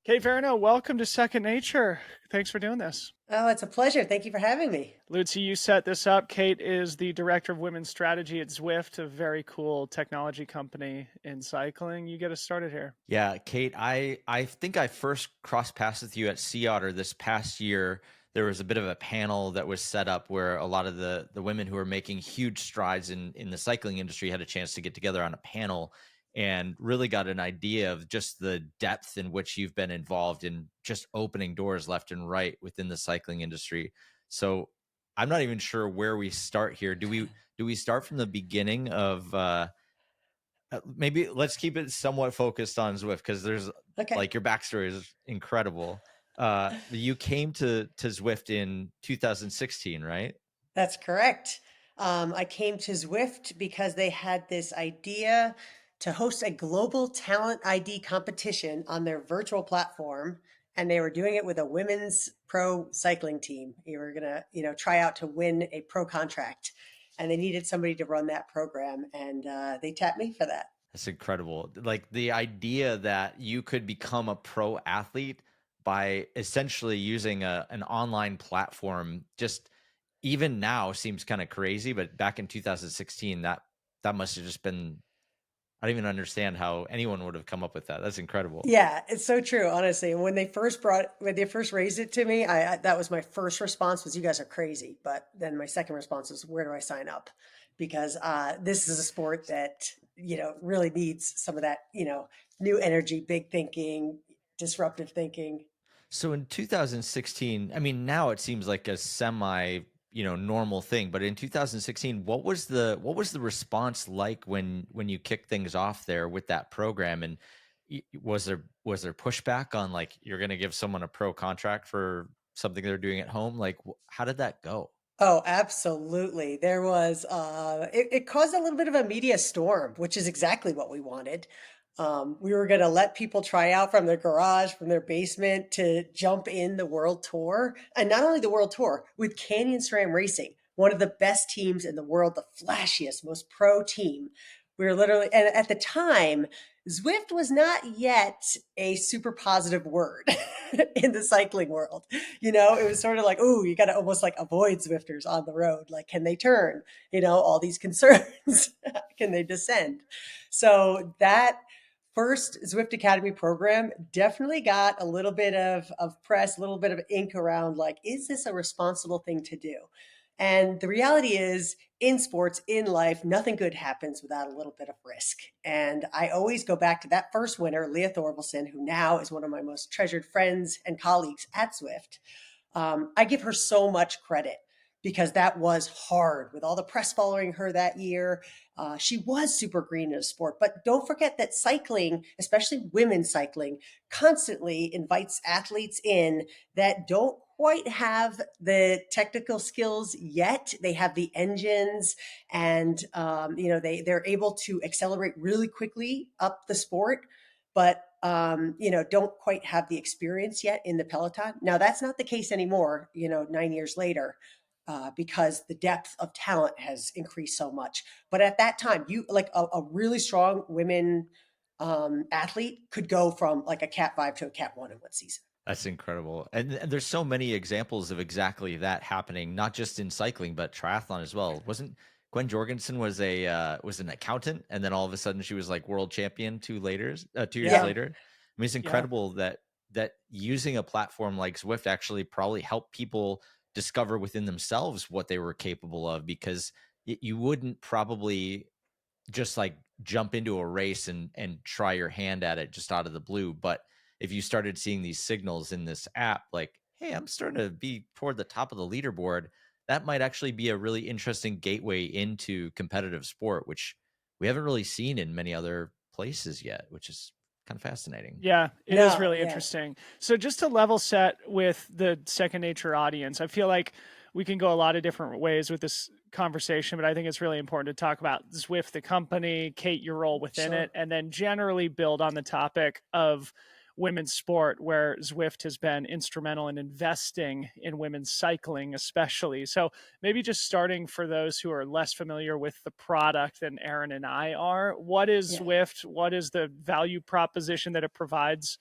Kate Veronneau, welcome to Second Nature. Thanks for doing this. Oh, it's a pleasure. Thank you for having me. Lucy, you set this up. Kate is the director of women's strategy at Zwift, a very cool technology company in cycling. You get us started here. Yeah, Kate, I think I first crossed paths with you at Sea Otter this past year. There was a bit of a panel that was set up where a lot of the women who are making huge strides in the cycling industry had a chance to get together on a panel and really got an idea of just the depth in which you've been involved in just opening doors left and right within the cycling industry. So I'm not even sure where we start here. Do we start from the beginning of maybe let's keep it somewhat focused on Zwift because there's Okay. like your backstory is incredible. You came to Zwift in 2016, right? That's correct. I came to Zwift because they had this idea to host a global talent ID competition on their virtual platform. And they were doing it with a women's pro cycling team. You were gonna, try out to win a pro contract. And they needed somebody to run that program. And they tapped me for that. That's incredible. Like the idea that you could become a pro athlete by essentially using an online platform just even now seems kind of crazy, but back in 2016 that must have just been I don't even understand how anyone would have come up with that. That's incredible. Yeah, it's so true, honestly. And when they first raised it to me, that was my first response was, "You guys are crazy." But then my second response was, "Where do I sign up?" Because this is a sport that really needs some of that new energy, big thinking, disruptive thinking. So in 2016, I mean, now it seems like a semi, normal thing, but in 2016, what was the response like when you kicked things off there with that program? And was there pushback on like you're going to give someone a pro contract for something they're doing at home? Like how did that go? Oh, absolutely. There was, it caused a little bit of a media storm, which is exactly what we wanted. We were going to let people try out from their garage, from their basement to jump in the world tour. And not only the world tour, with Canyon SRAM Racing, one of the best teams in the world, the flashiest, most pro team. We were literally, and at the time, Zwift was not yet a super positive word in the cycling world. It was sort of like, oh, you got to almost like avoid Zwifters on the road. Like, can they turn? All these concerns. Can they descend? So that first Zwift Academy program definitely got a little bit of press, a little bit of ink around like, is this a responsible thing to do? And the reality is, in sports, in life, nothing good happens without a little bit of risk. And I always go back to that first winner, Leah Thorvaldsen, who now is one of my most treasured friends and colleagues at Zwift. I give her so much credit because that was hard with all the press following her that year. She was super green in a sport, but don't forget that cycling, especially women's cycling, constantly invites athletes in that don't quite have the technical skills yet. They have the engines, and they're able to accelerate really quickly up the sport, but don't quite have the experience yet in the peloton. Now that's not the case anymore, 9 years later, because the depth of talent has increased so much. But at that time, you like a really strong women athlete could go from like a Cat 5 to a Cat 1 in one season. That's incredible. And there's so many examples of exactly that happening, not just in cycling, but triathlon as well. Wasn't Gwen Jorgensen was an accountant, and then all of a sudden she was like world champion 2 years Yeah. later. I mean, it's Yeah. incredible that using a platform like Zwift actually probably helped people discover within themselves what they were capable of because you wouldn't probably just like jump into a race and try your hand at it just out of the blue. But if you started seeing these signals in this app, like, hey, I'm starting to be toward the top of the leaderboard, that might actually be a really interesting gateway into competitive sport, which we haven't really seen in many other places yet, which is kind of fascinating. Yeah, it is No, really yeah. interesting. So, just to level set with the Second Nature audience, I feel like we can go a lot of different ways with this conversation, but I think it's really important to talk about Zwift, the company, Kate, your role within it, Sure. and then generally build on the topic of women's sport, where Zwift has been instrumental in investing in women's cycling, especially. So, maybe just starting for those who are less familiar with the product than Aaron and I are, what is Yeah. Zwift? What is the value proposition that it provides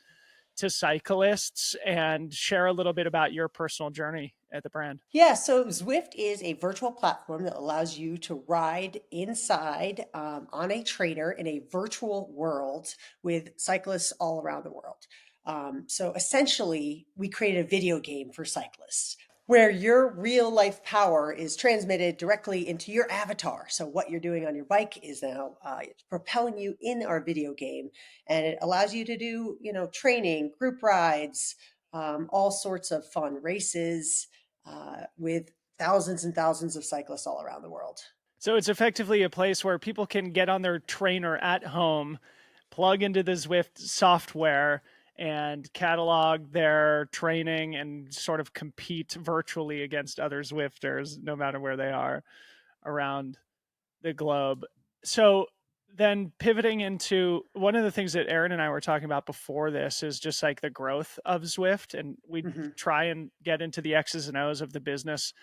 to cyclists and share a little bit about your personal journey at the brand. Yeah, so Zwift is a virtual platform that allows you to ride inside on a trainer in a virtual world with cyclists all around the world. So essentially, we created a video game for cyclists where your real life power is transmitted directly into your avatar. So what you're doing on your bike is now it's propelling you in our video game, and it allows you to do, training, group rides, all sorts of fun races with thousands and thousands of cyclists all around the world. So it's effectively a place where people can get on their trainer at home, plug into the Zwift software, and catalog their training and sort of compete virtually against other Zwifters, no matter where they are around the globe. So then pivoting into one of the things that Aaron and I were talking about before this is just like the growth of Zwift, and we Mm-hmm. try and get into the X's and O's of the business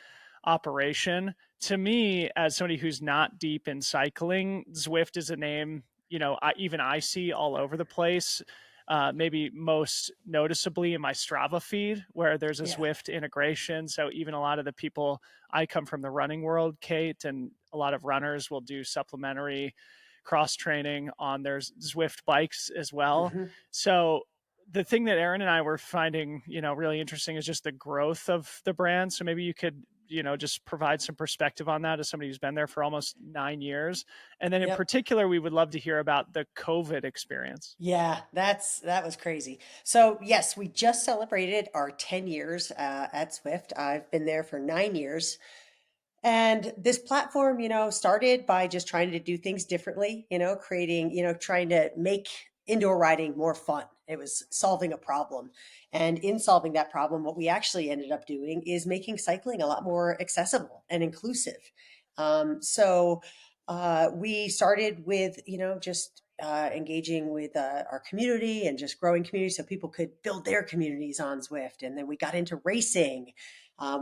operation. To me, as somebody who's not deep in cycling, Zwift is a name, I see all over the place. Maybe most noticeably in my Strava feed, where there's a Yeah. Zwift integration. So even a lot of the people, I come from the running world, Kate, and a lot of runners will do supplementary cross training on their Zwift bikes as well. Mm-hmm. So the thing that Aaron and I were finding, really interesting is just the growth of the brand. So maybe you could, just provide some perspective on that as somebody who's been there for almost 9 years. And then in Yep. particular, we would love to hear about the COVID experience. Yeah, that was crazy. So yes, we just celebrated our 10 years at Zwift. I've been there for 9 years. And this platform, started by just trying to do things differently, creating, trying to make indoor riding more fun. It was solving a problem. And in solving that problem, what we actually ended up doing is making cycling a lot more accessible and inclusive. We started with, just engaging with our community and just growing community so people could build their communities on Zwift. And then we got into racing.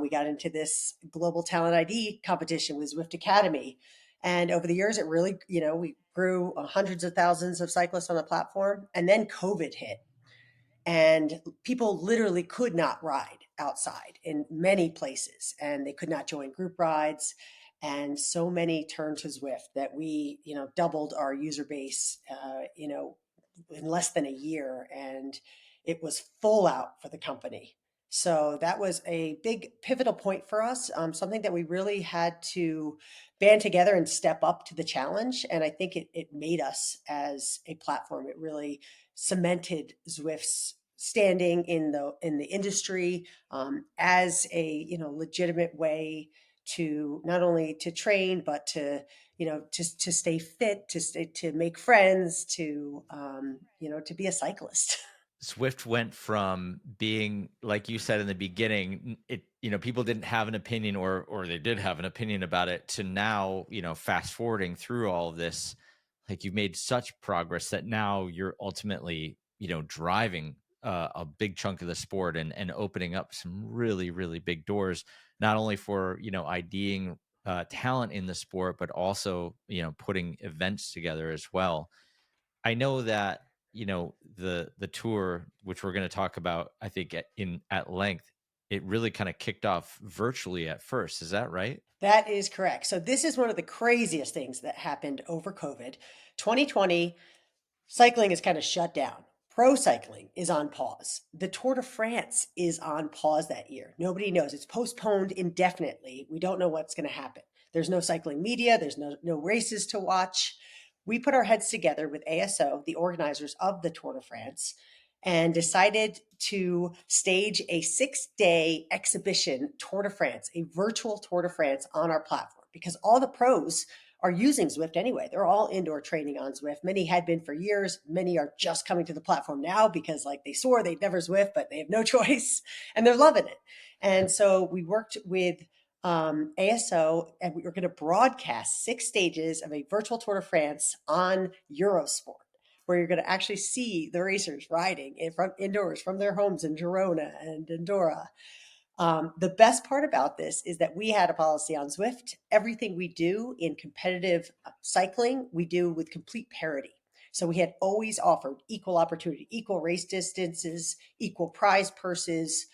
We got into this global talent ID competition with Zwift Academy. And over the years, it really, we grew hundreds of thousands of cyclists on the platform. And then COVID hit, and people literally could not ride outside in many places, and they could not join group rides. And so many turned to Zwift that we, doubled our user base, in less than a year. And it was full out for the company. So that was a big pivotal point for us, something that we really had to band together and step up to the challenge. And I think it made us as a platform. It really cemented Zwift's standing in the industry as a legitimate way to not only to train but to stay fit, to make friends, to be a cyclist. Swift went from being, like you said in the beginning, people didn't have an opinion, or they did have an opinion about it, to now, fast forwarding through all of this, like you've made such progress that now you're ultimately, driving a big chunk of the sport, and opening up some really, really big doors, not only for, IDing talent in the sport, but also, putting events together as well. I know that, the tour, which we're going to talk about, I think at length, it really kind of kicked off virtually at first. Is that right? That is correct. So this is one of the craziest things that happened over COVID. 2020, cycling is kind of shut down. Pro cycling is on pause. The Tour de France is on pause that year. Nobody knows. It's postponed indefinitely. We don't know what's going to happen. There's no cycling media. There's no races to watch. We put our heads together with ASO, the organizers of the Tour de France, and decided to stage a 6-day exhibition Tour de France, a virtual Tour de France on our platform, because all the pros are using Zwift anyway. They're all indoor training on Zwift. Many had been for years. Many are just coming to the platform now because they swore they'd never Zwift, but they have no choice and they're loving it. And so we worked with ASO, and we were going to broadcast 6 stages of a virtual Tour de France on Eurosport, where you're going to actually see the racers riding from indoors from their homes in Girona and Andorra. The best part about this is that we had a policy on Zwift. Everything we do in competitive cycling, we do with complete parity. So we had always offered equal opportunity, equal race distances, equal prize purses,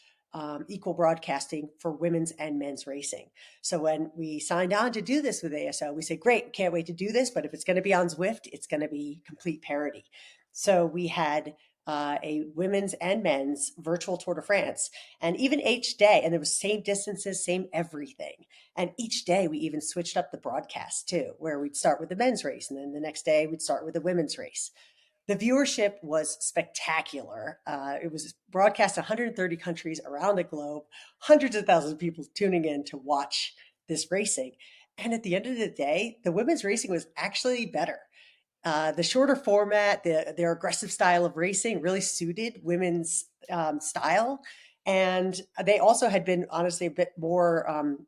equal broadcasting for women's and men's racing. So when we signed on to do this with ASO, we said, great, can't wait to do this, but if it's going to be on Zwift, it's going to be complete parity. So we had a women's and men's virtual Tour de France. And even each day, and there was same distances, same everything. And each day we even switched up the broadcast too, where we'd start with the men's race, and then the next day we'd start with the women's race. The viewership was spectacular. It was broadcast in 130 countries around the globe, hundreds of thousands of people tuning in to watch this racing. And at the end of the day, the women's racing was actually better. The shorter format, their aggressive style of racing really suited women's style. And they also had been honestly a bit more,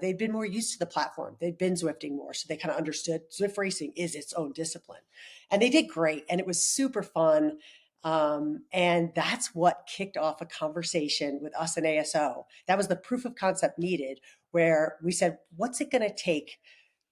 they'd been more used to the platform. They'd been Zwifting more. So they kind of understood Zwift racing is its own discipline. And they did great. And it was super fun. And that's what kicked off a conversation with us and ASO. That was the proof of concept needed, where we said, what's it going to take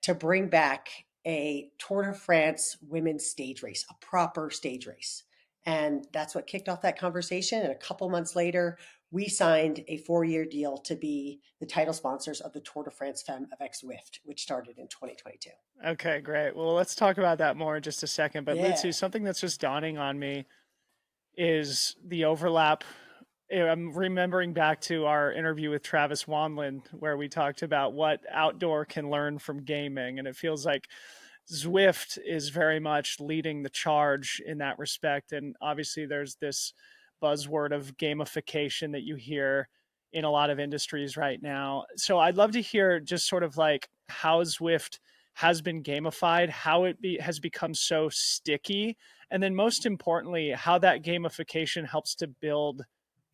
to bring back a Tour de France women's stage race, a proper stage race? And that's what kicked off that conversation. And a couple months later, we signed a 4-year deal to be the title sponsors of the Tour de France Femmes Avec Zwift, which started in 2022. Okay, great. Well, let's talk about that more in just a second. But Yeah. Lutzu, something that's just dawning on me is the overlap. I'm remembering back to our interview with Travis Wanlin, where we talked about what outdoor can learn from gaming. And it feels like Zwift is very much leading the charge in that respect. And obviously, there's this buzzword of gamification that you hear in a lot of industries right now. So I'd love to hear just sort of like how Zwift has been gamified, how has become so sticky, and then most importantly, how that gamification helps to build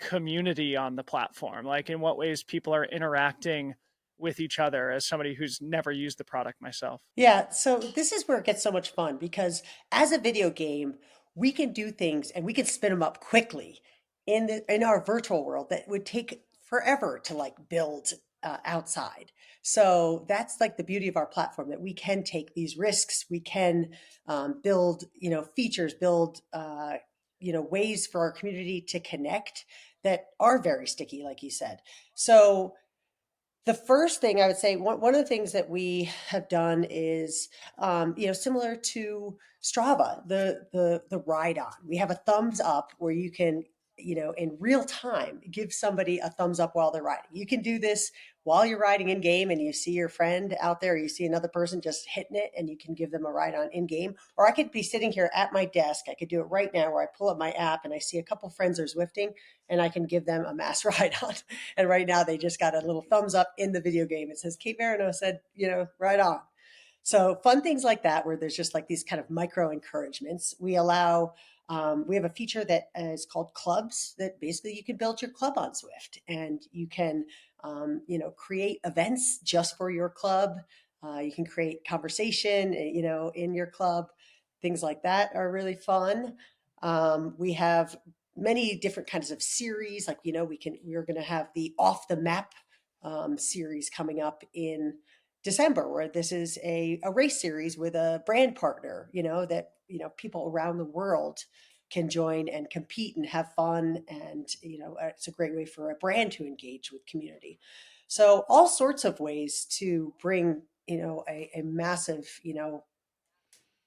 community on the platform. Like in what ways people are interacting with each other, as somebody who's never used the product myself. Yeah, so this is where it gets so much fun because as a video game, we can do things and we can spin them up quickly in our virtual world that would take forever to like build outside. So that's like the beauty of our platform, that we can take these risks, we can build, features, build, ways for our community to connect that are very sticky, like you said. So the first thing I would say, one of the things that we have done is, similar to Strava, the ride on. We have a thumbs up where you can, in real time, give somebody a thumbs up while they're riding. You can do this while you're riding in game and you see your friend out there, you see another person just hitting it, and you can give them a ride on in game. Or I could be sitting here at my desk. I could do it right now where I pull up my app and I see a couple friends are Zwifting and I can give them a mass ride on. And right now they just got a little thumbs up in the video game. It says Kate Veronneau said, right on. So fun things like that, where there's just like these kind of micro encouragements. We have a feature that is called clubs, that basically you can build your club on Zwift, and you can, create events just for your club. You can create conversation, in your club. Things like that are really fun. We have many different kinds of series. Like, we're going to have the Off the Map series coming up in December, where this is a race series with a brand partner, that, people around the world can join and compete and have fun. And, it's a great way for a brand to engage with community. So all sorts of ways to bring, a massive,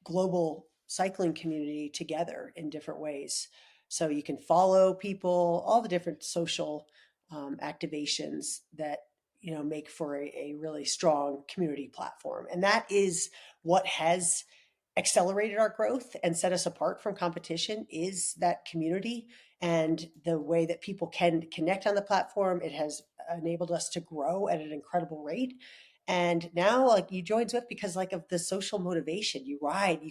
global cycling community together in different ways. So you can follow people, all the different social activations that make for a really strong community platform. And that is what has accelerated our growth and set us apart from competition, is that community and the way that people can connect on the platform. It has enabled us to grow at an incredible rate. And now, like, you join Zwift because like of the social motivation. You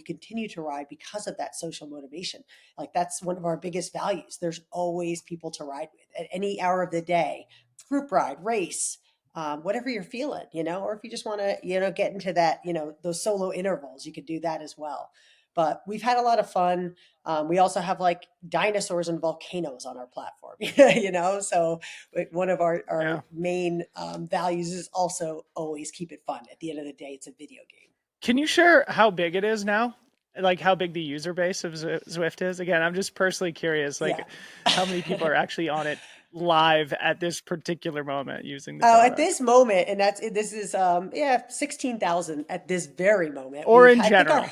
continue to ride because of that social motivation. Like, that's one of our biggest values. There's always people to ride with at any hour of the day, group ride, race, whatever you're feeling, or if you just want to, get into that, those solo intervals, you could do that as well. But we've had a lot of fun. We also have like dinosaurs and volcanoes on our platform, so one of our main values is also always keep it fun. At the end of the day, it's a video game. Can you share how big it is now? like how big the user base of Zwift is? Again, I'm just personally curious, Yeah. like how many people are actually on it live at this particular moment using the Oh, at product, this moment, and this is yeah, 16,000 at this very moment. or We've in had, I think general?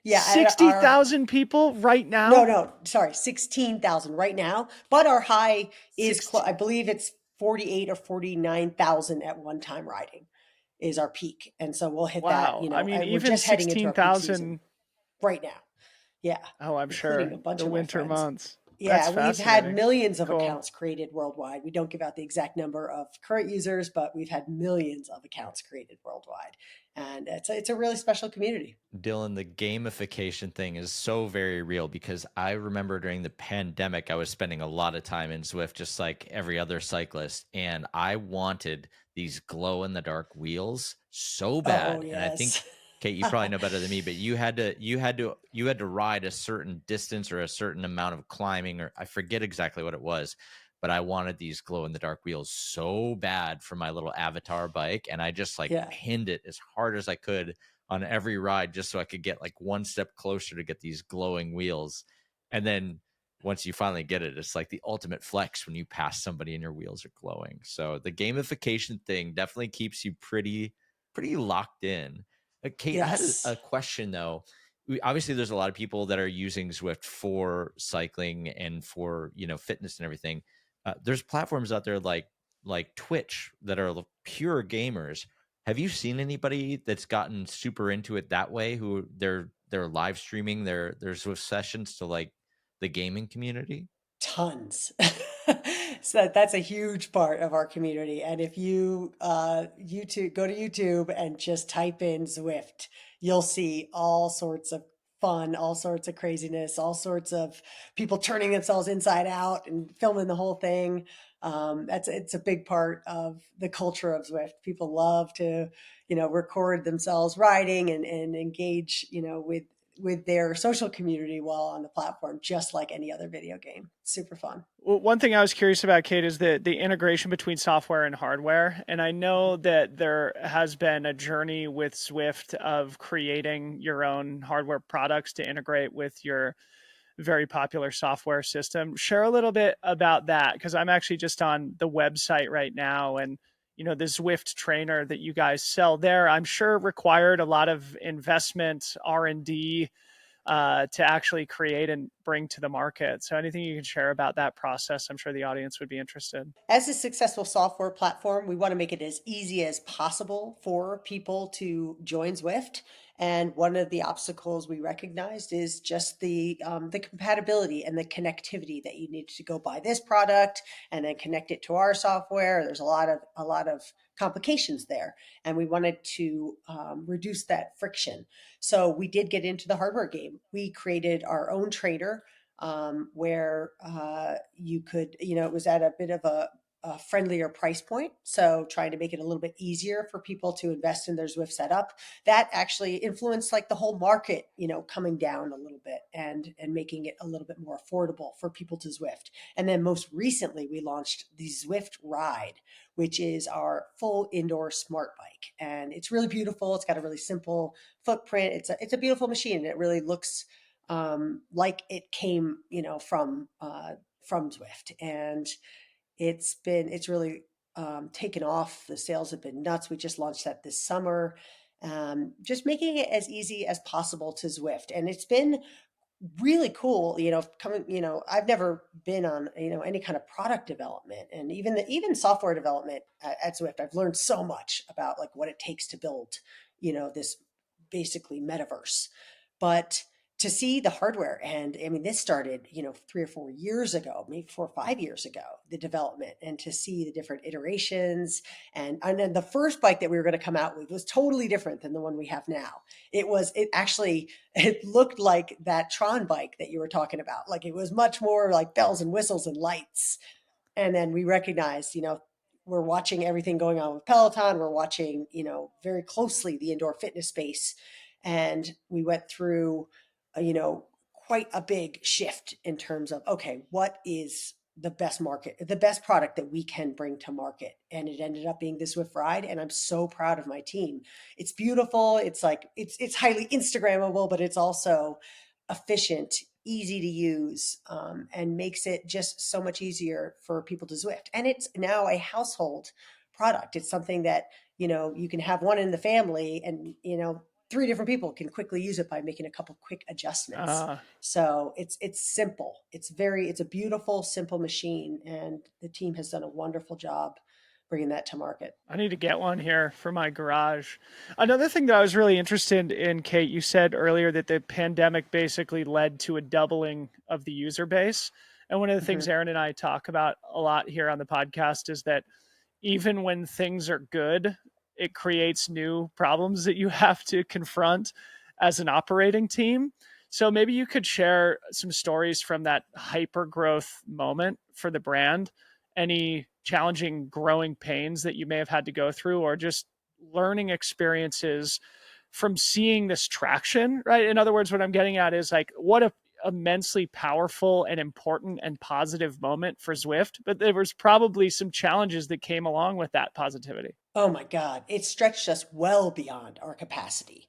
yeah, at Sixty our thousand people right no, now. no, sorry, 16,000 right now, but our high is Sixty. I believe it's 48 or 49,000 at one time riding is our peak. And so we'll hit that, Wow. I mean, we're even just heading into our peak season 16,000. right now. Yeah, Oh, I'm including sure a bunch the of my winter friends. months. That's Yeah, we've had fascinating. millions of Cool. accounts created worldwide. We don't give out the exact number of current users, but we've had millions of accounts created worldwide. And it's a really special community. Dylan, the gamification thing is so very real because I remember during the pandemic, I was spending a lot of time in Zwift, just like every other cyclist. And I wanted these glow in the dark wheels so Oh, bad. And I think, yes. Kate, you probably know better than me, but you had to ride a certain distance or a certain amount of climbing, or I forget exactly what it was. But I wanted these glow in the dark wheels so bad for my little avatar bike. And I just like Yeah. pinned it as hard as I could on every ride just so I could get like one step closer to get these glowing wheels. And then once you finally get it, it's like the ultimate flex when you pass somebody and your wheels are glowing. So the gamification thing definitely keeps you pretty locked in. Kate, I had a Yes. question though. Obviously, there's a lot of people that are using Zwift for cycling and for fitness and everything. There's platforms out there like Twitch that are pure gamers. Have you seen anybody that's gotten super into it that way, who they're live streaming their Swift sessions to like the gaming community? Tons. So that's a huge part of our community. And if you go to YouTube and just type in Zwift, you'll see all sorts of fun, all sorts of craziness, all sorts of people turning themselves inside out and filming the whole thing. It's a big part of the culture of Zwift. People love to, record themselves riding and engage, with their social community while on the platform, just like any other video game. Super fun. Well, one thing I was curious about, Kate, is the integration between software and hardware. And I know that there has been a journey with Zwift of creating your own hardware products to integrate with your very popular software system. Share a little bit about that, because I'm actually just on the website right now, and the Zwift trainer that you guys sell there, I'm sure required a lot of investment, R&D, to actually create and bring to the market. So anything you can share about that process, I'm sure the audience would be interested. As a successful software platform, we want to make it as easy as possible for people to join Zwift. And one of the obstacles we recognized is just the compatibility and the connectivity that you need to go buy this product and then connect it to our software. There's a lot of complications there, and we wanted to reduce that friction. So we did get into the hardware game. We created our own trainer, where you could, it was at a bit of a friendlier price point. So trying to make it a little bit easier for people to invest in their Zwift setup. That actually influenced like the whole market, coming down a little bit and making it a little bit more affordable for people to Zwift. And then most recently, we launched the Zwift Ride, which is our full indoor smart bike. And it's really beautiful. It's got a really simple footprint. It's a beautiful machine, and it really looks like it came, from Zwift. And it's really taken off. The sales have been nuts. We just launched that this summer. Just making it as easy as possible to Zwift. And it's been really cool, coming, I've never been on, any kind of product development, and even software development at Zwift. I've learned so much about like what it takes to build, this basically metaverse. But to see the hardware, and I mean, this started, 3 or 4 years ago, maybe 4 or 5 years ago, the development, and to see the different iterations. And then the first bike that we were going to come out with was totally different than the one we have now. It looked like that Tron bike that you were talking about. Like it was much more like bells and whistles and lights. And then we recognized, we're watching everything going on with Peloton. We're watching, very closely the indoor fitness space. And we went through, quite a big shift in terms of, okay, what is the best product that we can bring to market. And it ended up being the Zwift ride. And I'm so proud of my team. It's beautiful. It's like, it's highly Instagrammable, but it's also efficient, easy to use, and makes it just so much easier for people to Zwift. And it's now a household product. It's something that, you can have one in the family and, three different people can quickly use it by making a couple quick adjustments. Uh, So it's simple. It's a beautiful, simple machine, and the team has done a wonderful job bringing that to market. I need to get one here for my garage. Another thing that I was really interested in, Kate, you said earlier that the pandemic basically led to a doubling of the user base. And one of the things Mhm. Aaron and I talk about a lot here on the podcast is that even when things are good, it creates new problems that you have to confront as an operating team. So maybe you could share some stories from that hyper growth moment for the brand, any challenging growing pains that you may have had to go through, or just learning experiences from seeing this traction, right? In other words, what I'm getting at is like, what a immensely powerful and important and positive moment for Zwift, but there was probably some challenges that came along with that positivity. Oh my God, it stretched us well beyond our capacity.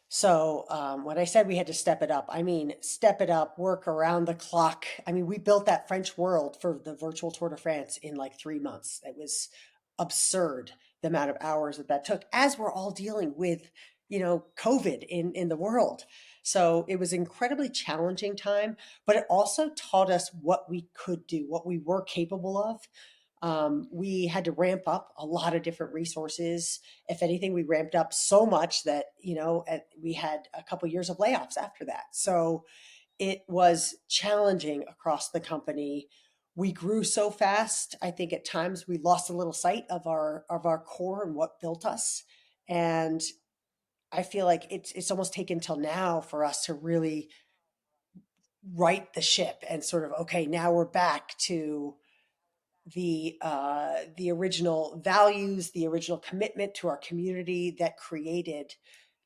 So when I said we had to step it up, I mean step it up, work around the clock. I mean, we built that French world for the virtual Tour de France in like 3 months. It was absurd the amount of hours that took, as we're all dealing with, COVID in the world. So it was incredibly challenging time, but it also taught us what we could do, what we were capable of. We had to ramp up a lot of different resources. If anything, we ramped up so much that, we had a couple years of layoffs after that. So it was challenging across the company. We grew so fast. I think at times we lost a little sight of our core and what built us. And I feel like it's almost taken till now for us to really right the ship and sort of, okay, now we're back to the original values, the original commitment to our community that created,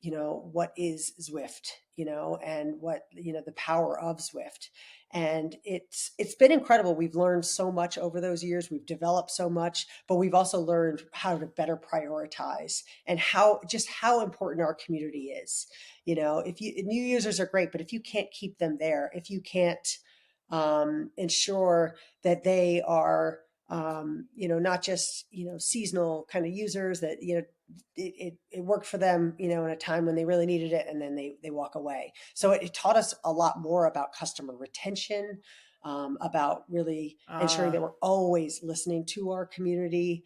what is Zwift, and what, the power of Zwift. And it's been incredible. We've learned so much over those years. We've developed so much, but we've also learned how to better prioritize and how important our community is. If you new users are great, but if you can't keep them there, if you can't ensure that they are not just, seasonal kind of users that, it worked for them, in a time when they really needed it, and then they walk away. So it taught us a lot more about customer retention, about really ensuring Uh, that we're always listening to our community,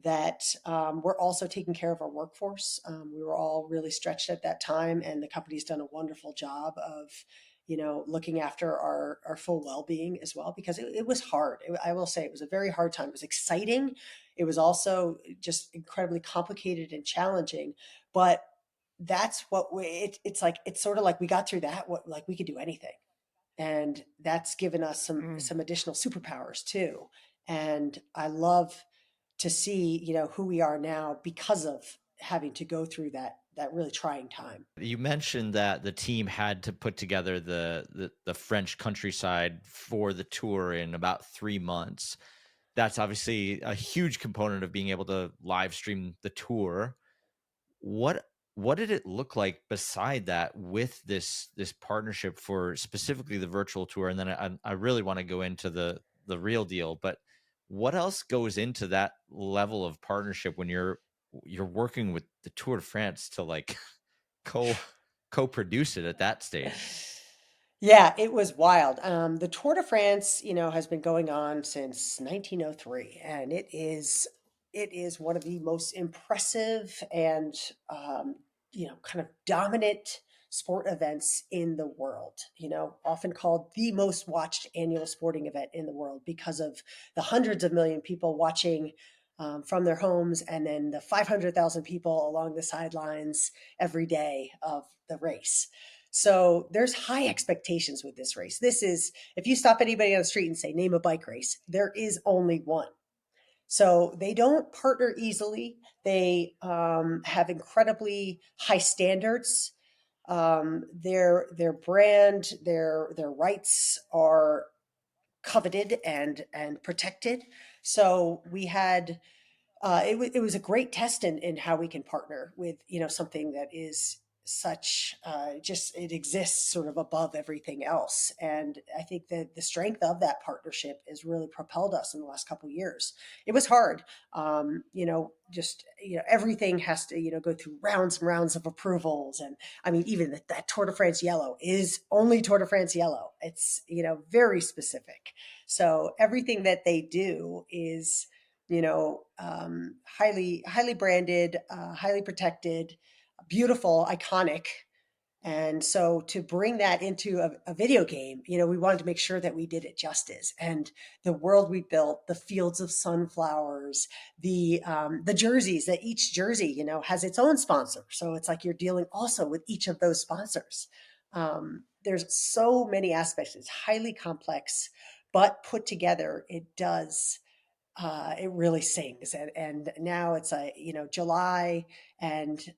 that we're also taking care of our workforce. We were all really stretched at that time, and the company's done a wonderful job of, looking after our full well-being as well, because it was hard. I will say it was a very hard time. It was exciting. It was also just incredibly complicated and challenging, but that's what it's sort of like we got through that, what, like we could do anything. And that's given us mm. some additional superpowers too. And I love to see, who we are now because of having to go through that really trying time. You mentioned that the team had to put together the French countryside for the tour in about 3 months. That's obviously a huge component of being able to live stream the tour. What what did it look like beside that with this partnership for specifically the virtual tour? And then I really want to go into the real deal, but what else goes into that level of partnership when you're working with the Tour de France to like co co-produce it at that stage? Yeah, it was wild. The Tour de France, has been going on since 1903, and it is one of the most impressive and kind of dominant sport events in the world. Often called the most watched annual sporting event in the world because of the hundreds of million people watching. From their homes, and then the 500,000 people along the sidelines every day of the race. So there's high expectations with this race. This is, if you stop anybody on the street and say, name a bike race, there is only one. So they don't partner easily. They have incredibly high standards. Their brand, their rights are coveted and protected. So we had it was a great test in how we can partner with, something that is such just it exists sort of above everything else. And I think that the strength of that partnership has really propelled us in the last couple of years. It was hard, just everything has to go through rounds and rounds of approvals. And I mean, even that Tour de France yellow is only Tour de France yellow. It's very specific. So everything that they do is highly branded, highly protected, beautiful, iconic. And so to bring that into a video game, we wanted to make sure that we did it justice. And the world we built, the fields of sunflowers, the jerseys, that each jersey, has its own sponsor. So it's like you're dealing also with each of those sponsors. There's so many aspects. It's highly complex, but put together, it really sings. And now it's July, and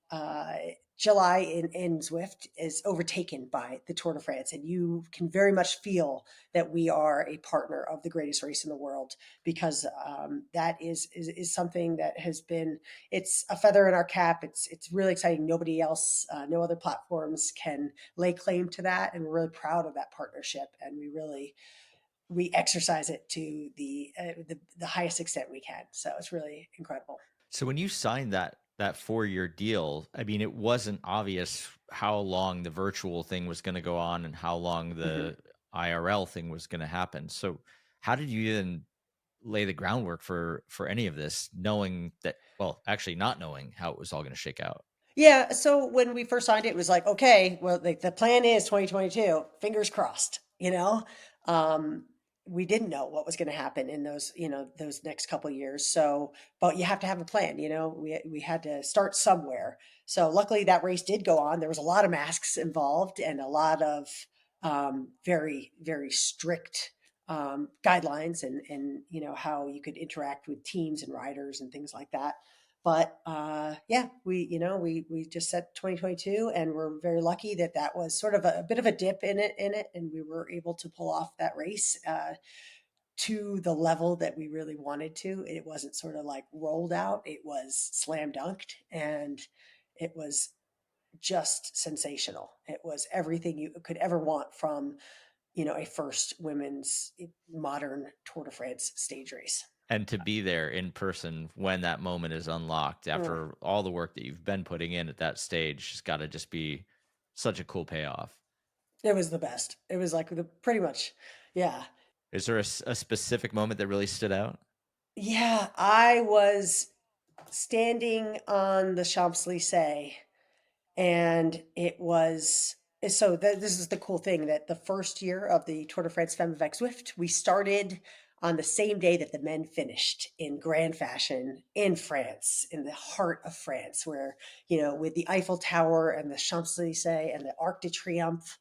July in Zwift is overtaken by the Tour de France, and you can very much feel that we are a partner of the greatest race in the world, because that is something that has been, it's a feather in our cap. It's really exciting. Nobody else, no other platforms can lay claim to that, and we're really proud of that partnership, and we exercise it to the highest extent we can. So it's really incredible. So when you signed that 4-year deal, I mean, it wasn't obvious how long the virtual thing was going to go on and how long Mhm. the IRL thing was going to happen. So how did you then lay the groundwork for any of this, knowing that, well, actually not knowing how it was all going to shake out? Yeah. So when we first signed it, it was like, okay, well, the plan is 2022, fingers crossed, um, we didn't know what was going to happen in those next couple of years. So, but you have to have a plan, we had to start somewhere. So luckily that race did go on. There was a lot of masks involved and a lot of very, very strict guidelines and how you could interact with teams and riders and things like that. But yeah, we just set 2022, and we're very lucky that that was sort of a bit of a dip in it, and we were able to pull off that race to the level that we really wanted to. It wasn't sort of like rolled out; it was slam dunked, and it was just sensational. It was everything you could ever want from a first women's modern Tour de France stage race. And to be there in person when that moment is unlocked Mm. after all the work that you've been putting in at that stage, has got to just be such a cool payoff. It was the best. It was like pretty much, yeah. Is there a specific moment that really stood out? Yeah, I was standing on the Champs-Élysées, and it was this is the cool thing, that the first year of the Tour de France Femmes Avec Zwift, we started on the same day that the men finished in grand fashion in France, in the heart of France, where, with the Eiffel Tower and the Champs-Élysées and the Arc de Triomphe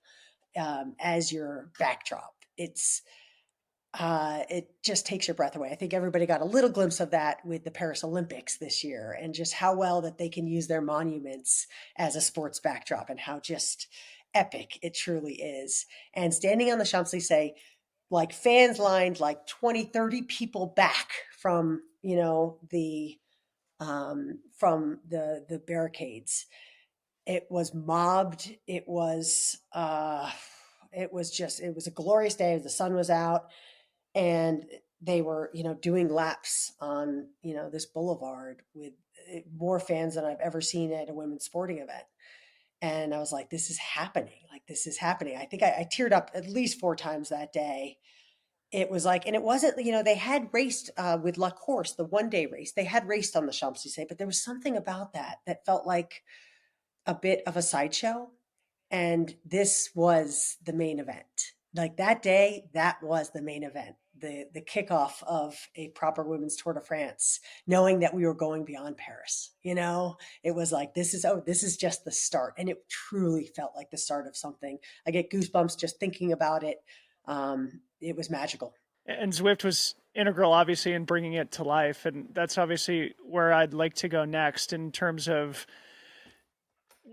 as your backdrop. It just takes your breath away. I think everybody got a little glimpse of that with the Paris Olympics this year, and just how well that they can use their monuments as a sports backdrop, and how just epic it truly is. And standing on the Champs-Élysées, like fans lined like 20, 30 people back from, the barricades. It was mobbed. It was a glorious day. The sun was out, and they were doing laps on this boulevard with more fans than I've ever seen at a women's sporting event. And I was like, this is happening. Like, this is happening. I think I teared up at least 4 times that day. It was like, and it wasn't, they had raced with La Course, the 1 day race. They had raced on the Champs-Élysées, but there was something about that felt like a bit of a sideshow. And this was the main event. Like that day, that was the main event, the kickoff of a proper women's Tour de France, knowing that we were going beyond Paris. It was like, this is just the start. And it truly felt like the start of something. I get goosebumps just thinking about it. It was magical. And Zwift was integral, obviously, in bringing it to life. And that's obviously where I'd like to go next in terms of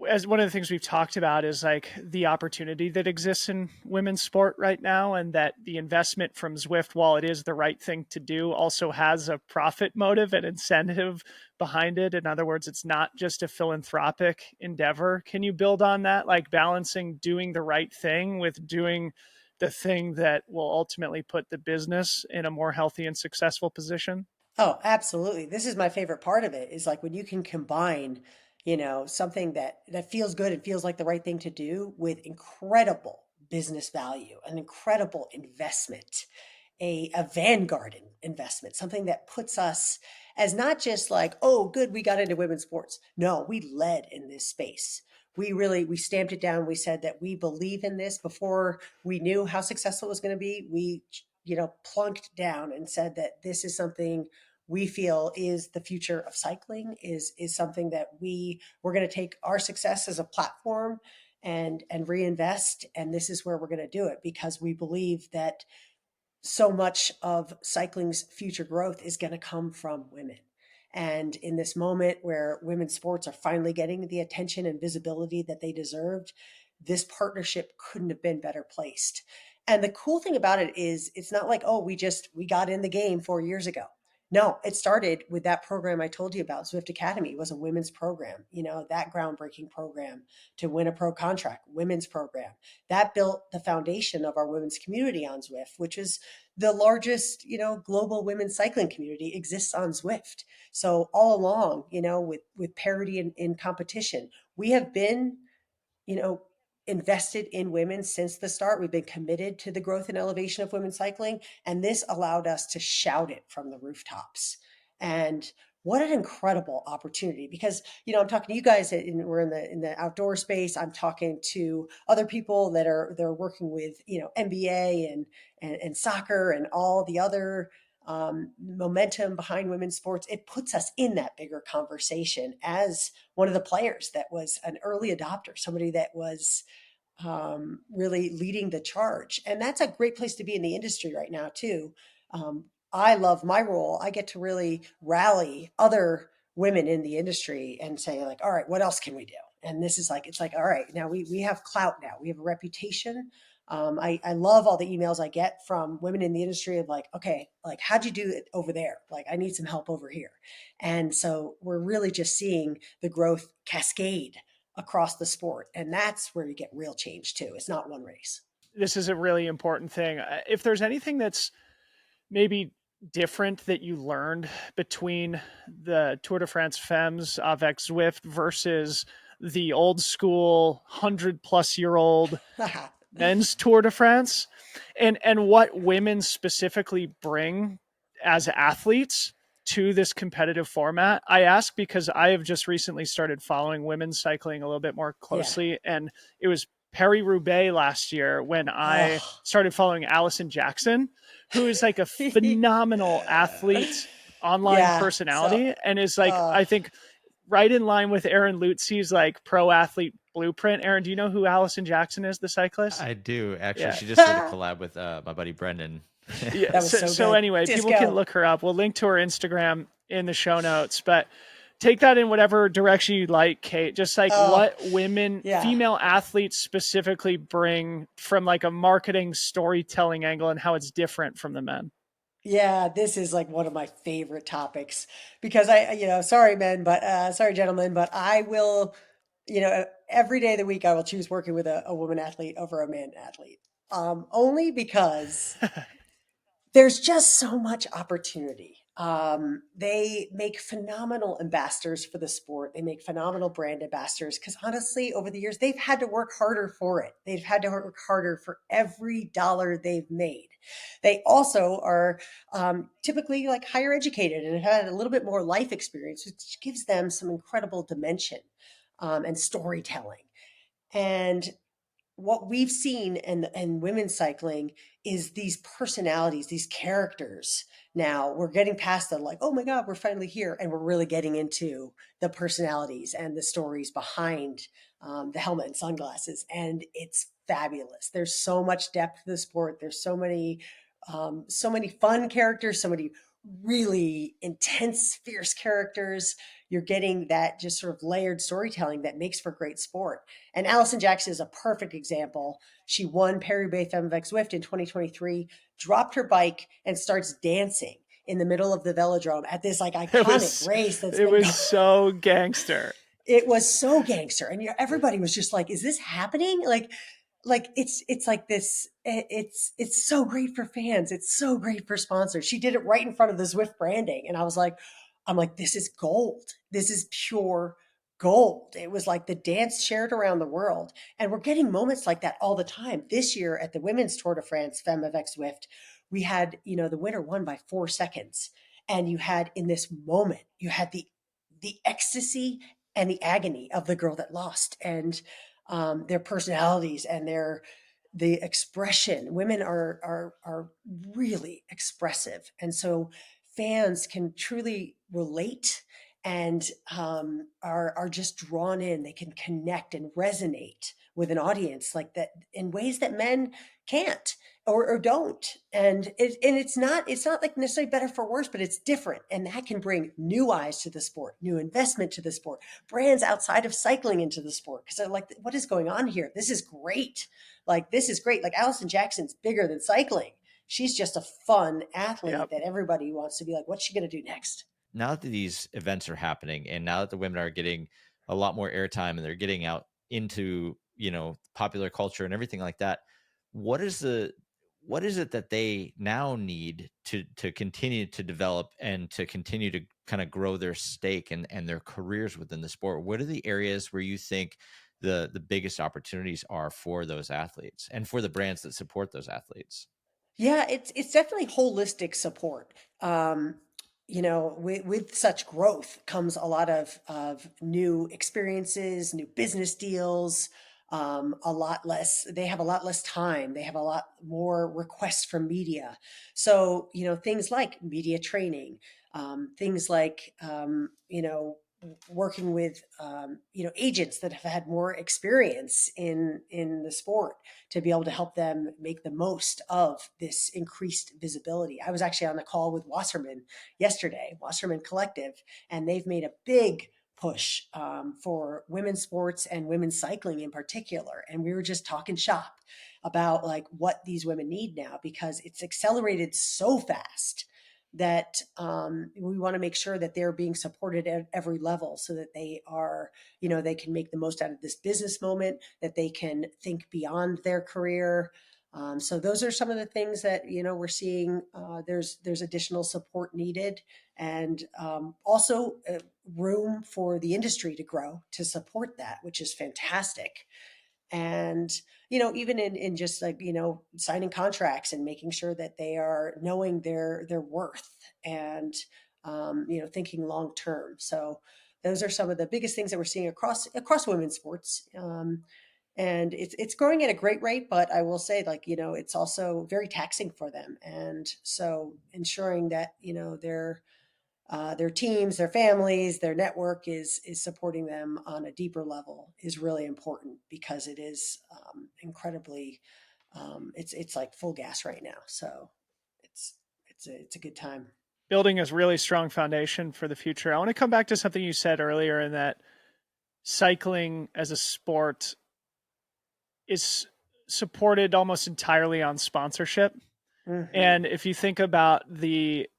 as one of the things we've talked about is like the opportunity that exists in women's sport right now, and that the investment from Zwift, while it is the right thing to do, also has a profit motive and incentive behind it. In other words, it's not just a philanthropic endeavor. Can you build on that, like balancing doing the right thing with doing the thing that will ultimately put the business in a more healthy and successful position? Oh, absolutely. This is my favorite part of it is like when you can combine, something that feels good and feels like the right thing to do with incredible business value, an incredible investment, a vanguard investment, something that puts us as not just like, oh, good, we got into women's sports. No, we led in this space. We stamped it down. We said that we believe in this before we knew how successful it was going to be. We, plunked down and said that this is something we feel is the future of cycling, is something that we're going to take our success as a platform and reinvest, and this is where we're going to do it because we believe that so much of cycling's future growth is going to come from women. And in this moment where women's sports are finally getting the attention and visibility that they deserved, this partnership couldn't have been better placed. And the cool thing about it is it's not like, oh, we got in the game 4 years ago. No, it started with that program I told you about. Zwift Academy was a women's program, that groundbreaking program to win a pro contract, women's program. That built the foundation of our women's community on Zwift, which is the largest, global women's cycling community exists on Zwift. So all along, with parity in competition, we have been, you know, invested in women since the start. We've been committed to the growth and elevation of women's cycling, and this allowed us to shout it from the rooftops. And what an incredible opportunity! Because I'm talking to you guys, and we're in the outdoor space. I'm talking to other people they're working with NBA and soccer and all the other momentum behind women's sports. It puts us in that bigger conversation as one of the players that was an early adopter, somebody that was really leading the charge. And that's a great place to be in the industry right now, too. I love my role. I get to really rally other women in the industry and say, like, all right, what else can we do? And this is like, it's like, all right, now we have clout now. We have a reputation. I love all the emails I get from women in the industry of like, okay, like, how'd you do it over there? Like, I need some help over here. And so we're really just seeing the growth cascade across the sport. And that's where you get real change too. It's not one race. This is a really important thing. If there's anything that's maybe different that you learned between the Tour de France Femmes Avec Zwift versus the old school 100-plus-year-old men's Tour de France, and what women specifically bring as athletes to this competitive format. I ask because I have just recently started following women's cycling a little bit more Yeah. closely, and it was Paris-Roubaix last year when I Oh. started following Allison Jackson, who is like a phenomenal athlete, online Yeah. So, personality, and is like, uh, I think, right in line with Aaron Lutzie's like pro athlete blueprint. Aaron, do you know who Allison Jackson is, the cyclist? I do actually. Yeah. She just did a collab with my buddy Brendan. Yeah. that was So, so so good. anyway, people can Disco. look her up. We'll link to her Instagram in the show notes, but take that in whatever direction you'd like, Kate. Just like Oh, what women, yeah. female athletes specifically bring from like a marketing storytelling angle and how it's different from the men. Yeah, this is like one of my favorite topics because sorry men, but sorry gentlemen, but I will, every day of the week I will choose working with a woman athlete over a man athlete. Only because there's just so much opportunity. They make phenomenal ambassadors for the sport. They make phenomenal brand ambassadors because honestly, over the years, they've had to work harder for it. They've had to work harder for every dollar they've made. They also are typically like higher educated and have had a little bit more life experience, which gives them some incredible dimension and storytelling. And what we've seen in women's cycling is these personalities, these characters. Now we're getting past the like, oh my God, we're finally here. And we're really getting into the personalities and the stories behind the helmet and sunglasses. And it's fabulous. There's so much depth to the sport. There's so many fun characters, so many really intense, fierce characters. You're getting that just sort of layered storytelling that makes for great sport. And Allison Jackson is a perfect example. She won Paris-Roubaix Femmes Avec Zwift in 2023, dropped her bike and starts dancing in the middle of the velodrome at this like It iconic was race that's it been was going. so gangster. It was so gangster, and everybody was just like, "Is this happening?" Like it's like this. It's so great for fans. It's so great for sponsors. She did it right in front of the Zwift branding, and I'm like, this is gold. This is pure gold. It was like the dance shared around the world, and we're getting moments like that all the time. This year at the Women's Tour de France, Femmes avec Zwift, we had the winner won by 4 seconds, and you had in this moment you had the ecstasy and the agony of the girl that lost, and their personalities and the expression. Women are really expressive, and so fans can truly relate and are just drawn in. They can connect and resonate with an audience like that in ways that men can't or don't. And it's not like necessarily better for worse, but it's different, and that can bring new eyes to the sport, new investment to the sport, brands outside of cycling into the sport because they're like, what is going on here? This is great. Like, this is great. Like, Allison Jackson's bigger than cycling. She's just a fun athlete Yep. that everybody wants to be like, what's she going to do next? Now that these events are happening, and now that the women are getting a lot more airtime and they're getting out into, popular culture and everything like that, what is the what is it that they now need to continue to develop and to continue to kind of grow their stake and their careers within the sport? What are the areas where you think the biggest opportunities are for those athletes and for the brands that support those athletes? Yeah, it's definitely holistic support. With such growth comes a lot of new experiences, new business deals, a lot less, they have a lot less time. They have a lot more requests from media. So, things like media training, things like, working with, agents that have had more experience in the sport to be able to help them make the most of this increased visibility. I was actually on a call with Wasserman yesterday, Wasserman Collective, and they've made a big push for women's sports and women's cycling in particular. And we were just talking shop about like what these women need now because it's accelerated so fast that we want to make sure that they're being supported at every level so that they are, they can make the most out of this business moment, that they can think beyond their career. So those are some of the things that we're seeing. There's additional support needed, and also room for the industry to grow to support that, which is fantastic. And even in just like signing contracts and making sure that they are knowing their worth and thinking long term. So those are some of the biggest things that we're seeing across women's sports. And it's growing at a great rate, but I will say, like, it's also very taxing for them, and so ensuring that their teams, their families, their network is supporting them on a deeper level is really important because it is incredibly, it's like full gas right now. So it's it's a good time. Building a really strong foundation for the future. I want to come back to something you said earlier in that cycling as a sport is supported almost entirely on sponsorship. Hmm. And if you think about the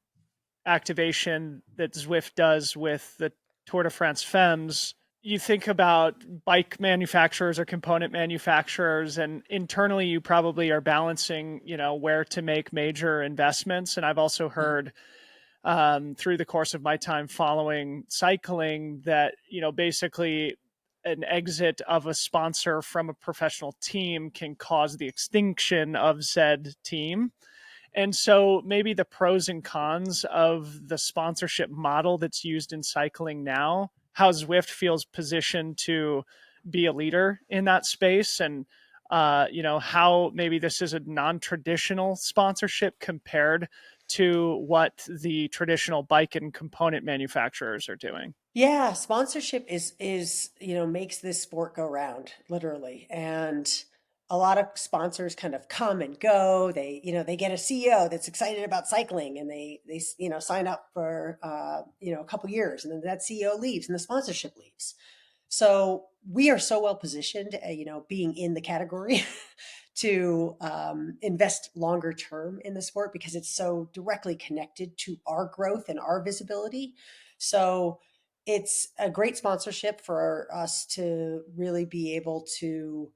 activation that Zwift does with the Tour de France Femmes, you think about bike manufacturers or component manufacturers, and internally you probably are balancing, where to make major investments. And I've also heard through the course of my time following cycling that, basically an exit of a sponsor from a professional team can cause the extinction of said team. And so maybe the pros and cons of the sponsorship model that's used in cycling now, how Zwift feels positioned to be a leader in that space, and how maybe this is a non-traditional sponsorship compared to what the traditional bike and component manufacturers are doing. Yeah, sponsorship is makes this sport go round, literally. And a lot of sponsors kind of come and go. They get a CEO that's excited about cycling, and they sign up for, a couple years, and then that CEO leaves and the sponsorship leaves. So we are so well positioned, being in the category to invest longer term in the sport because it's so directly connected to our growth and our visibility. So it's a great sponsorship for us to really be able to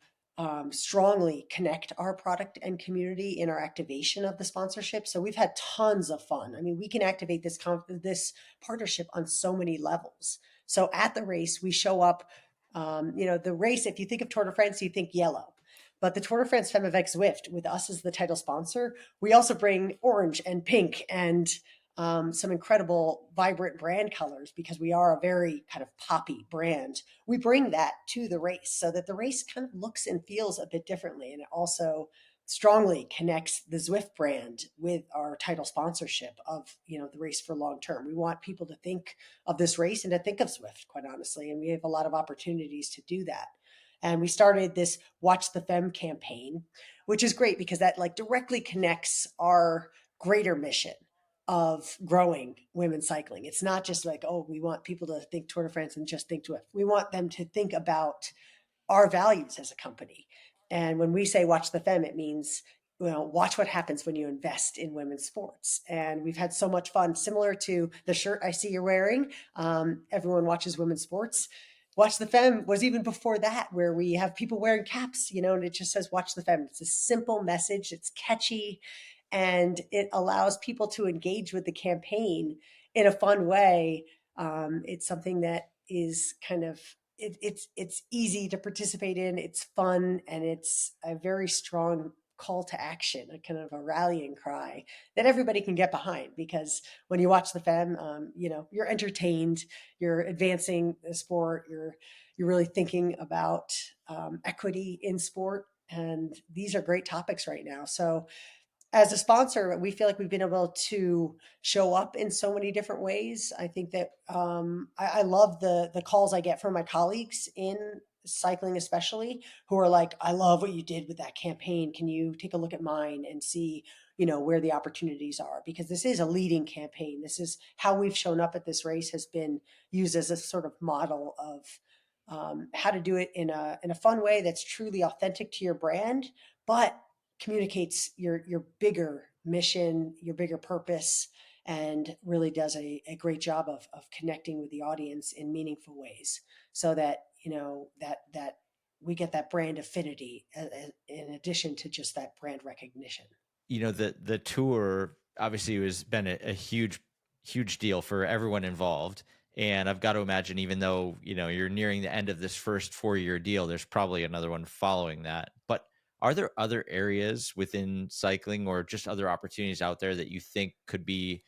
strongly connect our product and community in our activation of the sponsorship. So we've had tons of fun. I mean, we can activate this partnership on so many levels. So at the race, we show up. The race, if you think of Tour de France, you think yellow. But the Tour de France Femmes Avec Zwift, with us as the title sponsor, we also bring orange and pink and some incredible vibrant brand colors because we are a very kind of poppy brand. We bring that to the race so that the race kind of looks and feels a bit differently. And it also strongly connects the Zwift brand with our title sponsorship of, the race for long term. We want people to think of this race and to think of Zwift, quite honestly. And we have a lot of opportunities to do that. And we started this Watch the Femme campaign, which is great because that like directly connects our greater mission of growing women's cycling. It's not just like, oh, we want people to think Tour de France and just think Zwift. We want them to think about our values as a company. And when we say watch the femme, it means, watch what happens when you invest in women's sports. And we've had so much fun, similar to the shirt I see you're wearing. Everyone watches women's sports. Watch the Femme was even before that, where we have people wearing caps, and it just says Watch the Femme. It's a simple message, it's catchy, and it allows people to engage with the campaign in a fun way. It's something that is kind of it's easy to participate in, it's fun, and it's a very strong call to action, a kind of a rallying cry that everybody can get behind. Because when you watch the Femme, you're entertained, you're advancing the sport, you're really thinking about equity in sport, and these are great topics right now. So as a sponsor, we feel like we've been able to show up in so many different ways. I think that I love the calls I get from my colleagues in cycling, especially, who are like, "I love what you did with that campaign. Can you take a look at mine and see, where the opportunities are?" Because this is a leading campaign. This is how we've shown up at this race, has been used as a sort of model of how to do it in a fun way that's truly authentic to your brand, but communicates your bigger mission, your bigger purpose, and really does a great job of connecting with the audience in meaningful ways, so that that we get that brand affinity in addition to just that brand recognition. The tour obviously has been a huge deal for everyone involved. And I've got to imagine, even though, you're nearing the end of this first 4-year deal, there's probably another one following that. But are there other areas within cycling or just other opportunities out there that you think could be,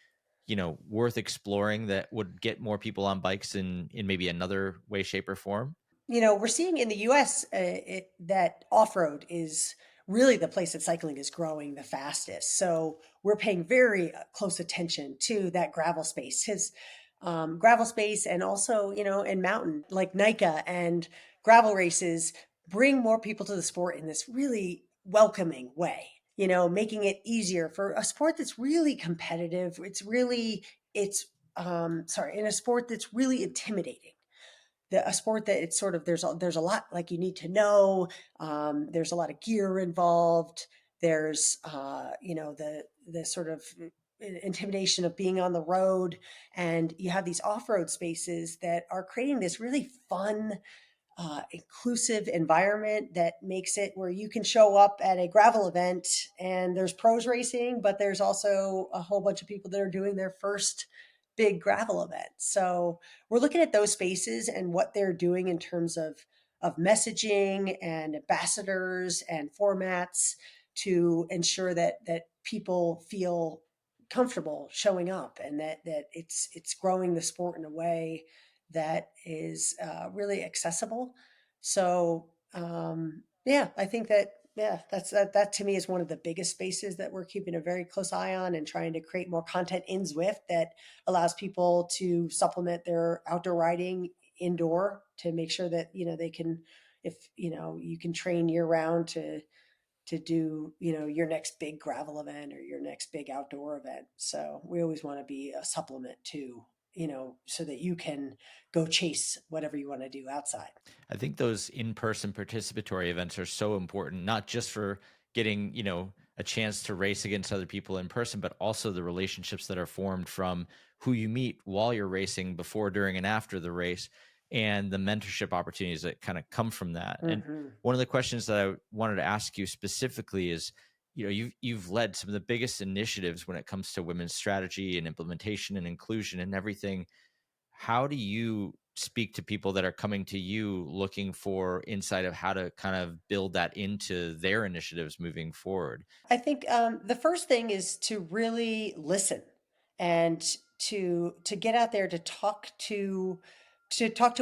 worth exploring that would get more people on bikes in maybe another way, shape, or form? We're seeing in the US that off road is really the place that cycling is growing the fastest. So we're paying very close attention to that gravel space, his gravel space, and also, in mountain like NICA and gravel races bring more people to the sport in this really welcoming way, making it easier for a sport that's really competitive. In a sport that's really intimidating, a sport that it's sort of there's a lot like you need to know. There's a lot of gear involved. There's the sort of intimidation of being on the road, and you have these off-road spaces that are creating this really fun, inclusive environment that makes it where you can show up at a gravel event and there's pros racing, but there's also a whole bunch of people that are doing their first big gravel event. So we're looking at those spaces and what they're doing in terms of messaging and ambassadors and formats to ensure that people feel comfortable showing up, and that it's growing the sport in a way that is really accessible. So yeah, I think that that to me is one of the biggest spaces that we're keeping a very close eye on, and trying to create more content in Zwift that allows people to supplement their outdoor riding indoor, to make sure that they can if, you can train year round to do, your next big gravel event or your next big outdoor event. So we always want to be a supplement to, so that you can go chase whatever you want to do outside. I think those in-person participatory events are so important, not just for getting, a chance to race against other people in person, but also the relationships that are formed from who you meet while you're racing, before, during, and after the race, and the mentorship opportunities that kind of come from that. And Hmm. one of the questions that I wanted to ask you specifically is, you've led some of the biggest initiatives when it comes to women's strategy and implementation and inclusion and everything. How do you speak to people that are coming to you looking for insight of how to kind of build that into their initiatives moving forward? I think the first thing is to really listen and to get out there to talk to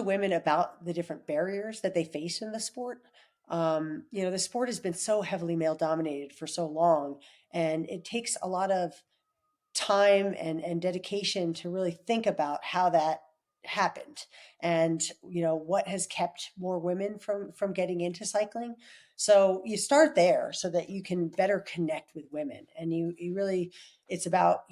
women about the different barriers that they face in the sport. The sport has been so heavily male dominated for so long, and it takes a lot of time and dedication to really think about how that happened, and what has kept more women from getting into cycling. So you start there so that you can better connect with women, and you really, it's about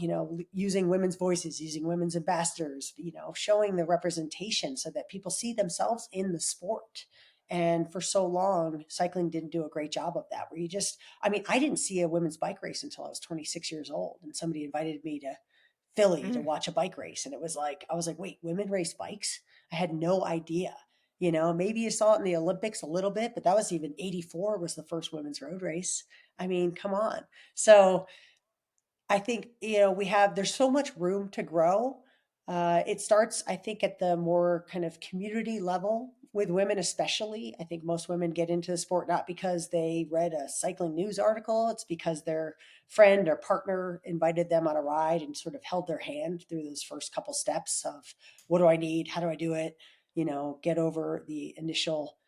using women's voices, using women's ambassadors, showing the representation so that people see themselves in the sport. And for so long, cycling didn't do a great job of that, where you just, I mean, I didn't see a women's bike race until I was 26 years old, and somebody invited me to Philly to Mm. watch a bike race. And it was like, I was like, wait, women race bikes? I had no idea. Maybe you saw it in the Olympics a little bit, but that was even 84 was the first women's road race. I mean, come on. So I think, there's so much room to grow. It starts, I think, at the more kind of community level with women, especially. I think most women get into the sport not because they read a cycling news article, it's because their friend or partner invited them on a ride and sort of held their hand through those first couple steps of what do I need? How do I do it? Get over the initial,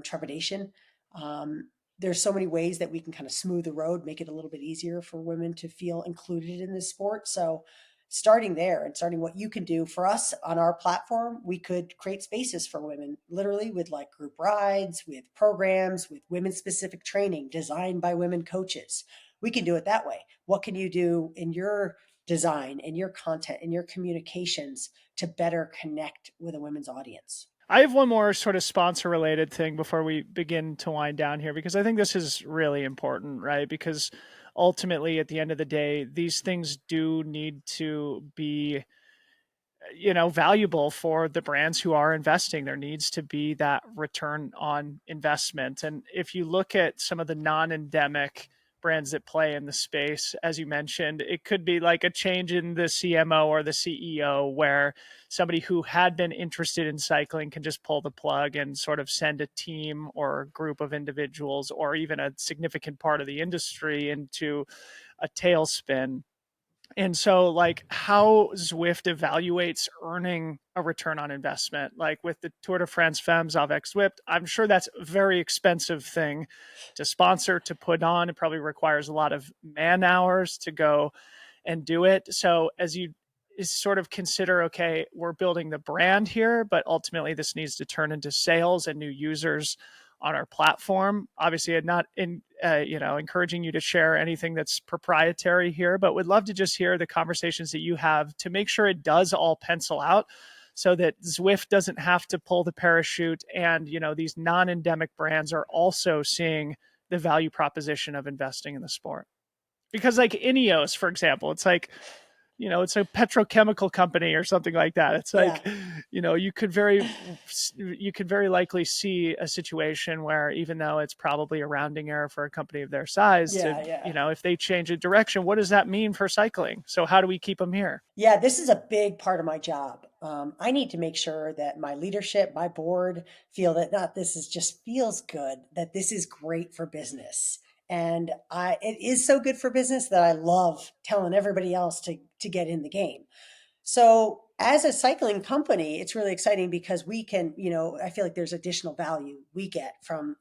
trepidation. Um, there's so many ways that we can kind of smooth the road, make it a little bit easier for women to feel included in this sport. So starting there and starting what you can do for us on our platform, we could create spaces for women, literally with like group rides, with programs, with women specific training designed by women coaches. We can do it that way. What can you do in your design, in your content, in your communications to better connect with a women's audience? I have one more sort of sponsor related thing before we begin to wind down here, because I think this is really important, right? Because ultimately, at the end of the day, these things do need to be, valuable for the brands who are investing. There needs to be that return on investment. And if you look at some of the non-endemic brands that play in the space, as you mentioned, it could be like a change in the CMO or the CEO, where somebody who had been interested in cycling can just pull the plug and sort of send a team or a group of individuals or even a significant part of the industry into a tailspin. And so, like, how Zwift evaluates earning a return on investment, like with the Tour de France Femmes Avec Zwift, I'm sure that's a very expensive thing to sponsor, to put on. It probably requires a lot of man hours to go and do it. So, as you sort of consider, okay, we're building the brand here, but ultimately this needs to turn into sales and new users on our platform. Obviously, I'm not encouraging you to share anything that's proprietary here, but would love to just hear the conversations that you have to make sure it does all pencil out, so that Zwift doesn't have to pull the parachute, and these non-endemic brands are also seeing the value proposition of investing in the sport. Because like Ineos, for example, it's like, it's a petrochemical company or something like that. It's Yeah. like, you could very likely see a situation where, even though it's probably a rounding error for a company of their size, to, Yeah. Yeah. if they change a direction, what does that mean for cycling? So how do we keep them here? Yeah, this is a big part of my job. I need to make sure that my leadership, my board feel that not this is just feels good, that this is great for business. And it is so good for business that I love telling everybody else to get in the game. So as a cycling company, it's really exciting because we can, I feel like there's additional value we get from,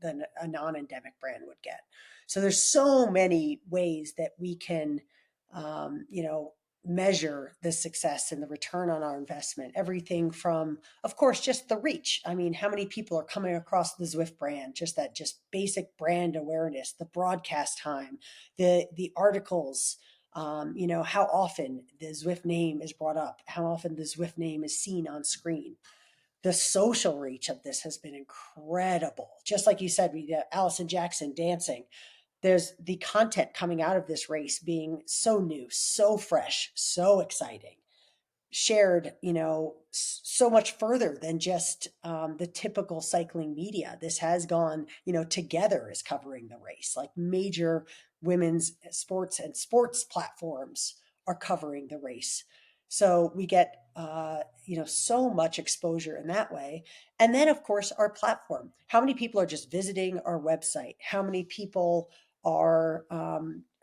than a non-endemic brand would get. So there's so many ways that we can, measure the success and the return on our investment. Everything from, of course, just the reach. I mean, how many people are coming across the Zwift brand? Just that, just basic brand awareness, the broadcast time, the articles. How often the Zwift name is brought up, how often the Zwift name is seen on screen. The social reach of this has been incredible. Just like you said, we got Allison Jackson dancing. There's the content coming out of this race being so new, so fresh, so exciting, shared, so much further than just the typical cycling media. This has gone, Together is covering the race. Like major women's sports and sports platforms are covering the race. So we get, so much exposure in that way. And then, of course, our platform. How many people are just visiting our website? How many people are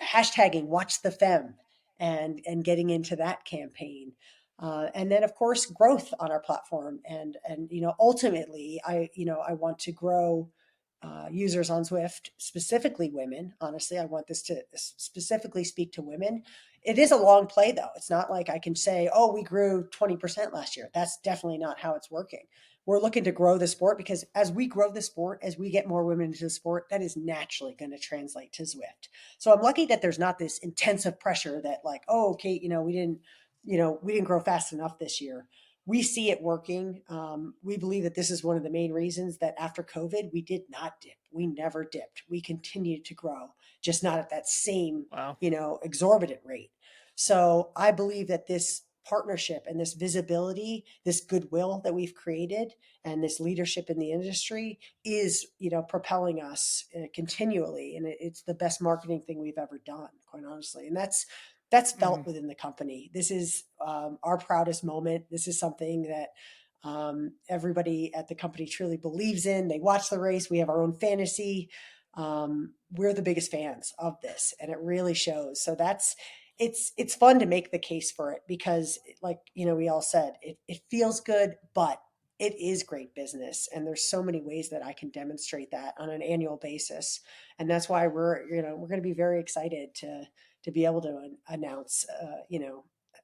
hashtagging Watch the Femme and getting into that campaign? And then, of course, growth on our platform, and ultimately, I want to grow users on Zwift, specifically women. Honestly, I want this to specifically speak to women. It is a long play, though. It's not like I can say, "Oh, we grew 20% last year." That's definitely not how it's working. We're looking to grow the sport because as we grow the sport, as we get more women into the sport, that is naturally going to translate to Zwift. So I'm lucky that there's not this intensive pressure that, like, oh, Kate, we didn't grow fast enough this year. We see it working. We believe that this is one of the main reasons that after COVID, we did not dip. We never dipped. We continued to grow, just not at that same, Wow. exorbitant rate. So I believe that this partnership and this visibility, this goodwill that we've created, and this leadership in the industry is, propelling us continually. And it's the best marketing thing we've ever done, quite honestly. And that's Mhm. felt within the company. This is our proudest moment. This is something that everybody at the company truly believes in. They watch the race. We have our own fantasy. We're the biggest fans of this, and it really shows. So it's fun to make the case for it because, like we all said, it feels good, but it is great business, and there's so many ways that I can demonstrate that on an annual basis, and that's why we're going to be very excited to be able to announce,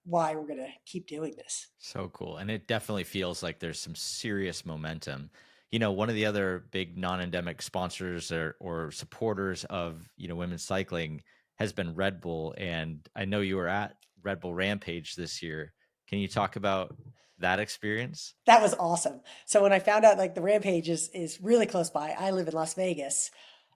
why we're going to keep doing this. So cool. And it definitely feels like there's some serious momentum. One of the other big non-endemic sponsors or supporters of, women's cycling has been Red Bull. And I know you were at Red Bull Rampage this year. Can you talk about that experience? That was awesome. So when I found out like the Rampage is really close by, I live in Las Vegas,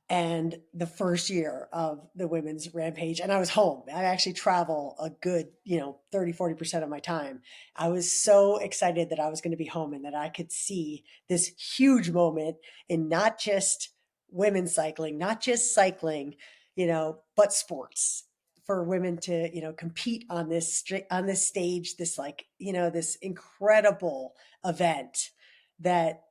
and the first year of the women's Rampage, and I was home. I actually travel a good, 30-40% of my time. I was so excited that I was going to be home and that I could see this huge moment in not just women's cycling, not just cycling, but sports, for women to, compete on this stage, this, like, this incredible event that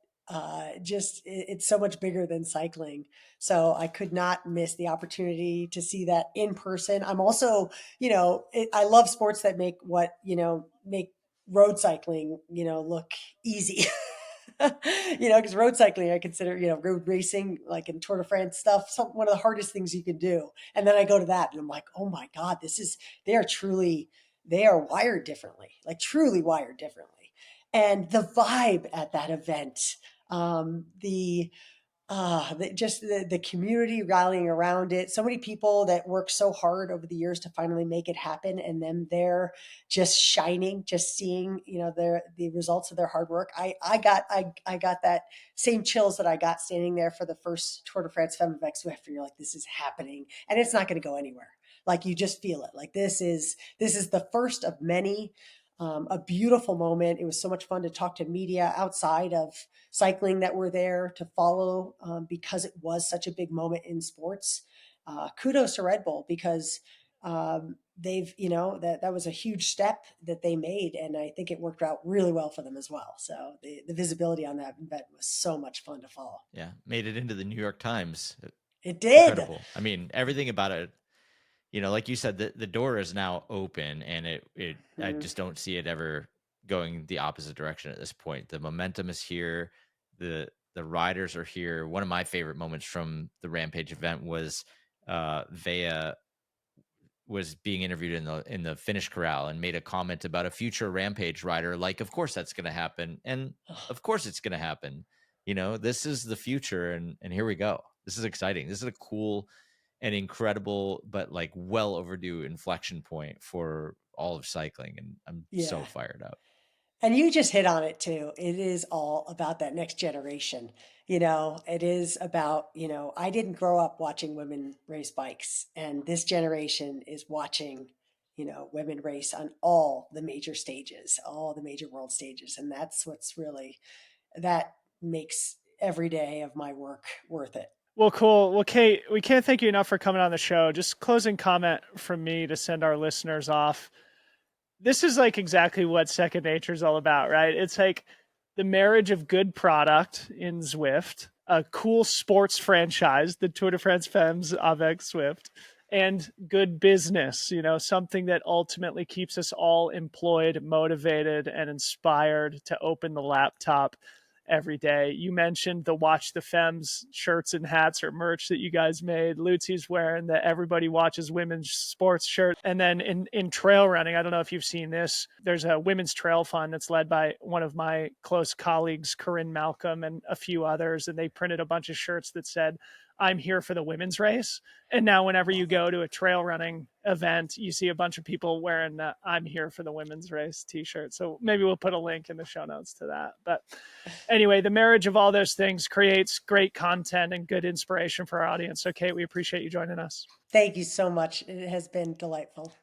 just it's so much bigger than cycling. So I could not miss the opportunity to see that in person. I'm also, I love sports that make road cycling, look easy. Because road cycling, I consider, road racing, like in Tour de France stuff, one of the hardest things you can do. And then I go to that and I'm like, oh my God, they are wired differently, like truly wired differently. And the vibe at that event, just the community rallying around it. So many people that worked so hard over the years to finally make it happen, and then they're just shining, just seeing, the results of their hard work. I got that same chills that I got standing there for the first Tour de France Femmes Avec Zwift. You're like, this is happening, and it's not going to go anywhere. Like, you just feel it. Like, this is the first of many. A beautiful moment. It was so much fun to talk to media outside of cycling that were there to follow, because it was such a big moment in sports. Kudos to Red Bull because they've, that was a huge step that they made, and I think it worked out really well for them as well. So the visibility on that event was so much fun to follow. Yeah. Made it into the New York Times. It did. Incredible. I mean, everything about it, like you said, the door is now open, and I Mhm. just don't see it ever going the opposite direction at this point. The momentum is here. The riders are here. One of my favorite moments from the Rampage event was Vea was being interviewed in the finish corral and made a comment about a future Rampage rider. Like, of course that's going to happen, and of course it's going to happen. This is the future, and here we go. This is exciting. This is a cool and incredible, but like well overdue inflection point for all of cycling, and I'm so Yeah. fired up. And you just hit on it too. It is all about that next generation. It is about, I didn't grow up watching women race bikes, and this generation is watching, women race on all the major stages, all the major world stages. And that's what's really, that makes every day of my work worth it. Well, cool. Well, Kate, we can't thank you enough for coming on the show. Just closing comment from me to send our listeners off. This is like exactly what Second Nature is all about, right? It's like the marriage of good product in Zwift, a cool sports franchise, the Tour de France Femmes Avec Zwift, and good business, something that ultimately keeps us all employed, motivated, and inspired to open the laptop every day. You mentioned the Watch the Femmes shirts and hats or merch that you guys made. Lucy's wearing the Everybody Watches Women's Sports shirt. And then in trail running, I don't know if you've seen this, there's a women's trail fund that's led by one of my close colleagues, Corinne Malcolm, and a few others. And they printed a bunch of shirts that said, I'm here for the women's race. And now whenever you go to a trail running event, you see a bunch of people wearing the I'm here for the women's race t-shirt. So maybe we'll put a link in the show notes to that. But anyway, the marriage of all those things creates great content and good inspiration for our audience. So Kate, we appreciate you joining us. Thank you so much. It has been delightful.